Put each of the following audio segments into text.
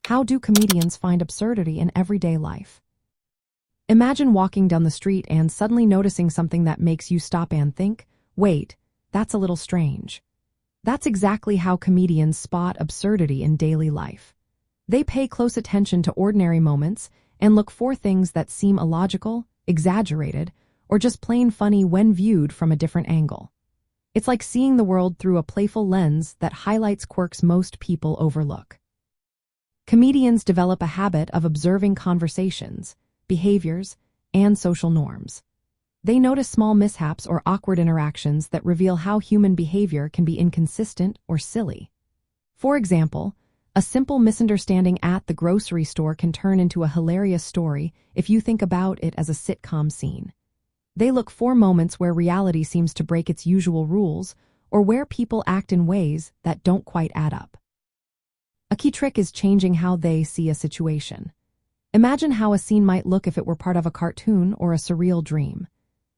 How do comedians find absurdity in everyday life? Imagine walking down the street and suddenly noticing something that makes you stop and think, wait, that's a little strange. That's exactly how comedians spot absurdity in daily life. They pay close attention to ordinary moments and look for things that seem illogical, exaggerated, or just plain funny when viewed from a different angle. It's like seeing the world through a playful lens that highlights quirks most people overlook. Comedians develop a habit of observing conversations, behaviors, and social norms. They notice small mishaps or awkward interactions that reveal how human behavior can be inconsistent or silly. For example, a simple misunderstanding at the grocery store can turn into a hilarious story if you think about it as a sitcom scene. They look for moments where reality seems to break its usual rules or where people act in ways that don't quite add up. A key trick is changing how they see a situation. Imagine how a scene might look if it were part of a cartoon or a surreal dream.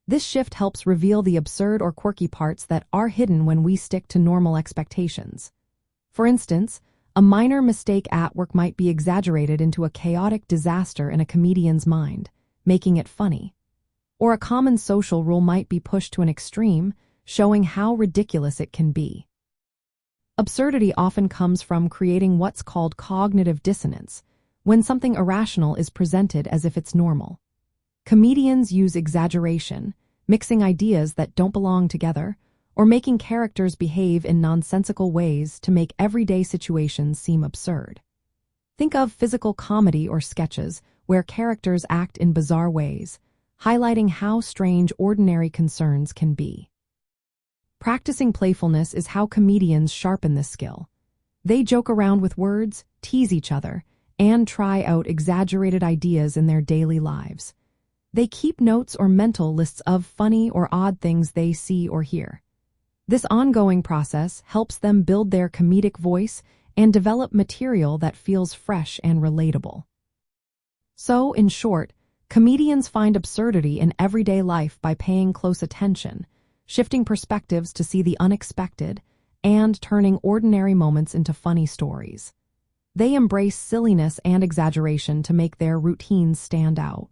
This shift helps reveal the absurd or quirky parts that are hidden when we stick to normal expectations. For instance, a minor mistake at work might be exaggerated into a chaotic disaster in a comedian's mind, making it funny. Or a common social rule might be pushed to an extreme, showing how ridiculous it can be. Absurdity often comes from creating what's called cognitive dissonance, when something irrational is presented as if it's normal. Comedians use exaggeration, mixing ideas that don't belong together, or making characters behave in nonsensical ways to make everyday situations seem absurd. Think of physical comedy or sketches where characters act in bizarre ways, highlighting how strange ordinary concerns can be. Practicing playfulness is how comedians sharpen this skill. They joke around with words, tease each other, and try out exaggerated ideas in their daily lives. They keep notes or mental lists of funny or odd things they see or hear. This ongoing process helps them build their comedic voice and develop material that feels fresh and relatable. So, in short, comedians find absurdity in everyday life by paying close attention, shifting perspectives to see the unexpected, and turning ordinary moments into funny stories. They embrace silliness and exaggeration to make their routines stand out.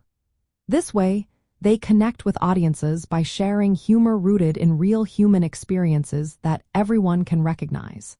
This way, they connect with audiences by sharing humor rooted in real human experiences that everyone can recognize.